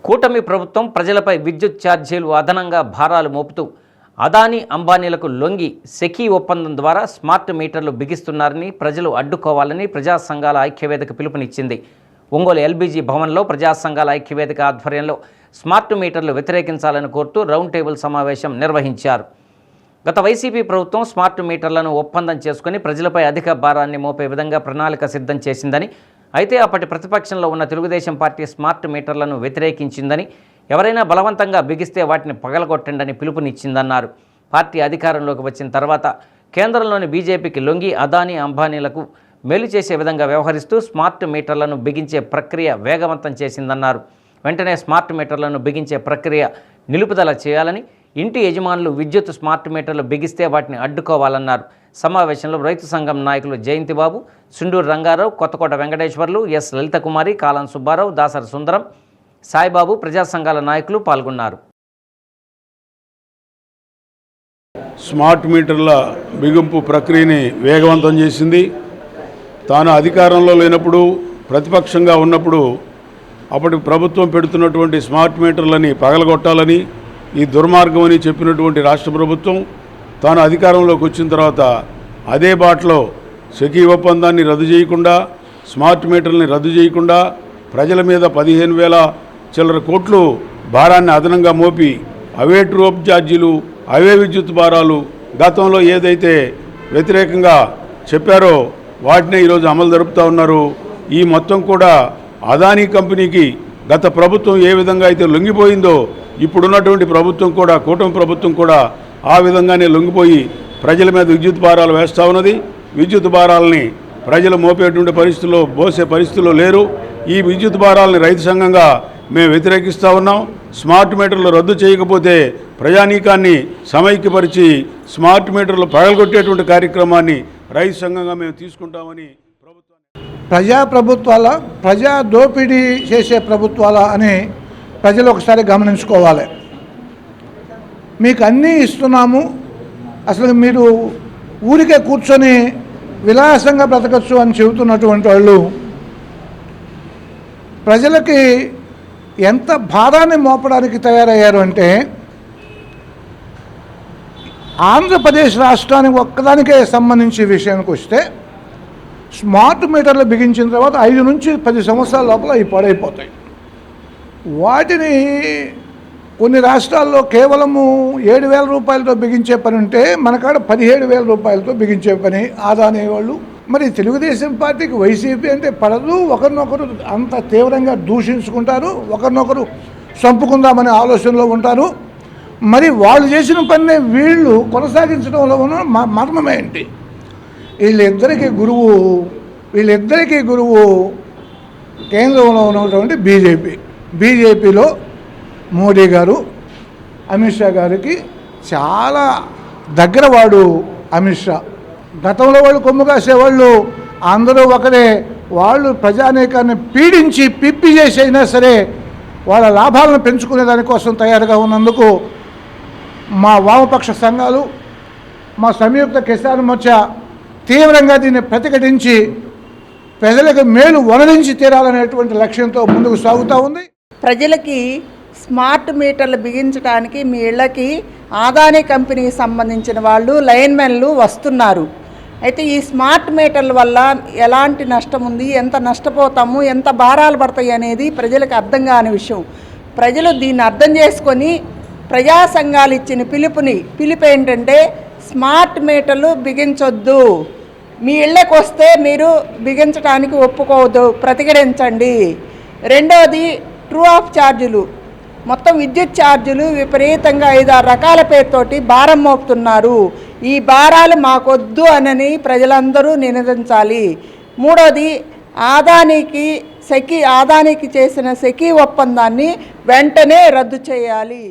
కూటమి ప్రభుత్వం ప్రజలపై విద్యుత్ ఛార్జీలు అదనంగా భారాలు మోపుతూ అదానీ అంబానీలకు లొంగి సెకీ ఒప్పందం ద్వారా స్మార్ట్ మీటర్లు బిగిస్తున్నారని ప్రజలు అడ్డుకోవాలని ప్రజా సంఘాల ఐక్యవేదిక పిలుపునిచ్చింది. ఒంగోలు ఎల్బీజీ భవన్లో ప్రజా సంఘాల ఐక్యవేదిక ఆధ్వర్యంలో స్మార్ట్ మీటర్లు వ్యతిరేకించాలని కోరుతూ రౌండ్ టేబుల్ సమావేశం నిర్వహించారు. గత వైసీపీ ప్రభుత్వం స్మార్ట్ మీటర్లను ఒప్పందం చేసుకుని ప్రజలపై అధిక భారాన్ని మోపే విధంగా ప్రణాళిక సిద్ధం చేసిందని, అయితే అప్పటి ప్రతిపక్షంలో ఉన్న తెలుగుదేశం పార్టీ స్మార్ట్ మీటర్లను వ్యతిరేకించిందని, ఎవరైనా బలవంతంగా బిగిస్తే వాటిని పగలగొట్టండి పిలుపునిచ్చిందన్నారు. పార్టీ అధికారంలోకి వచ్చిన తర్వాత కేంద్రంలోని బీజేపీకి లొంగి అదానీ అంబానీలకు మేలు చేసే విధంగా వ్యవహరిస్తూ స్మార్ట్ మీటర్లను బిగించే ప్రక్రియ వేగవంతం చేసిందన్నారు. వెంటనే స్మార్ట్ మీటర్లను బిగించే ప్రక్రియ నిలుపుదల చేయాలని, ఇంటి యజమానులు విద్యుత్ స్మార్ట్ మీటర్లు బిగిస్తే వాటిని అడ్డుకోవాలన్నారు. సమావేశంలో రైతు సంఘం నాయకులు జయంతిబాబు, సుండూరు రంగారావు, కొత్తకోట వెంకటేశ్వర్లు, ఎస్ లలితకుమారి, కాలం సుబ్బారావు, దాసరి సుందరం, సాయిబాబు, ప్రజా సంఘాల నాయకులు పాల్గొన్నారు. స్మార్ట్ మీటర్ల బిగింపు ప్రక్రియని వేగవంతం చేసింది. తాను అధికారంలో లేనప్పుడు, ప్రతిపక్షంగా ఉన్నప్పుడు అప్పటి ప్రభుత్వం పెడుతున్నటువంటి స్మార్ట్ మీటర్లని పగలగొట్టాలని, ఈ దుర్మార్గం అని చెప్పినటువంటి రాష్ట్ర ప్రభుత్వం తాను అధికారంలోకి వచ్చిన తర్వాత అదే బాటలో సెకీ ఒప్పందాన్ని రద్దు చేయకుండా, స్మార్ట్ మీటర్ని రద్దు చేయకుండా ప్రజల మీద 15,000 చిల్లర కోట్లు భారాన్ని అదనంగా మోపి అవే ట్రూప్ ఛార్జీలు, అవే విద్యుత్ భారాలు గతంలో ఏదైతే వ్యతిరేకంగా చెప్పారో వాటినే ఈరోజు అమలు జరుపుతూ ఉన్నారు. ఈ మొత్తం కూడా అదానీ కంపెనీకి గత ప్రభుత్వం ఏ విధంగా అయితే లొంగిపోయిందో ఇప్పుడున్నటువంటి ప్రభుత్వం కూడా, కూటమి ప్రభుత్వం కూడా ఆ విధంగానే లొంగిపోయి ప్రజల మీద విద్యుత్ భారాలు వేస్తూ ఉన్నది. విద్యుత్ భారాలని ప్రజలు మోపేటువంటి పరిస్థితుల్లో, మోసే పరిస్థితుల్లో లేరు. ఈ విద్యుత్ భారాలని రైతు సంఘంగా మేము వ్యతిరేకిస్తూ ఉన్నాం. స్మార్ట్ మీటర్లు రద్దు చేయకపోతే ప్రజానీకాన్ని సమైక్యపరిచి స్మార్ట్ మీటర్లు పగలగొట్టేటువంటి కార్యక్రమాన్ని రైతు సంఘంగా మేము తీసుకుంటామని ప్రజా దోపిడీ చేసే ప్రభుత్వాల అని ప్రజలు ఒకసారి గమనించుకోవాలి. మీకు అన్నీ ఇస్తున్నాము, అసలు మీరు ఊరికే కూర్చొని విలాసంగా బ్రతకచ్చు అని చెబుతున్నటువంటి వాళ్ళు ప్రజలకి ఎంత భారాన్ని మోపడానికి తయారయ్యారు అంటే, ఆంధ్రప్రదేశ్ రాష్ట్రానికి ఒక్కదానికే సంబంధించి విషయానికి వస్తే స్మార్ట్ మీటర్లు బిగించిన తర్వాత 5 నుంచి 10 సంవత్సరాల లోపల అవి పాడైపోతాయి. వాటిని కొన్ని రాష్ట్రాల్లో కేవలము 7,000 రూపాయలతో బిగించే పని ఉంటే మనకాడ 17,000 రూపాయలతో బిగించే పని అదానీ వాళ్ళు. మరి తెలుగుదేశం పార్టీకి వైసీపీ అంటే పడదు, ఒకరినొకరు అంత తీవ్రంగా దూషించుకుంటారు, ఒకరినొకరు చంపుకుందామనే ఆలోచనలో ఉంటారు. మరి వాళ్ళు చేసిన పనిని వీళ్ళు కొనసాగించడంలో ఉన్న మర్మం ఏంటి? వీళ్ళిద్దరికీ గురువు కేంద్రంలో ఉన్నటువంటి బీజేపీలో మోడీ గారు, అమిత్ షా గారికి చాలా దగ్గరవాడు అమిత్ షా. గతంలో వాళ్ళు కొమ్ము కాసేవాళ్ళు అందరూ ఒకరే. వాళ్ళు ప్రజానీకాన్ని పీడించి పిప్పి చేసి అయినా సరే వాళ్ళ లాభాలను పెంచుకునే దానికోసం తయారుగా ఉన్నందుకు మా వామపక్ష సంఘాలు, మా సంయుక్త కిసాన్ మోర్చా తీవ్రంగా దీన్ని ప్రతిఘటించి ప్రజలకు మేలు వనరించి తీరాలనేటువంటి లక్ష్యంతో ముందుకు సాగుతూ ఉంది. ప్రజలకి స్మార్ట్ మీటర్లు బిగించడానికి మీ ఇళ్ళకి అదానీ కంపెనీకి సంబంధించిన వాళ్ళు, లైన్మెన్లు వస్తున్నారు. అయితే ఈ స్మార్ట్ మీటర్ల వల్ల ఎలాంటి నష్టం ఉంది, ఎంత నష్టపోతాము, ఎంత భారాలు పడతాయి అనేది ప్రజలకు అర్థం కాని విషయం. ప్రజలు దీన్ని అర్థం చేసుకొని ప్రజా సంఘాలు ఇచ్చిన పిలుపు ఏంటంటే, స్మార్ట్ మీటర్లు బిగించొద్దు, మీ ఇళ్ళకి వస్తే మీరు బిగించడానికి ఒప్పుకోవద్దు, ప్రతిఘటించండి. రెండవది ట్రూ ఆఫ్ ఛార్జీలు, మొత్తం విద్యుత్ ఛార్జీలు విపరీతంగా 5-6 రకాల పేరుతోటి భారం మోపుతున్నారు. ఈ భారాలు మాకొద్దు అని ప్రజలందరూ నినదించాలి. మూడోది అదానీకి చేసిన సెకీ ఒప్పందాన్ని వెంటనే రద్దు చేయాలి.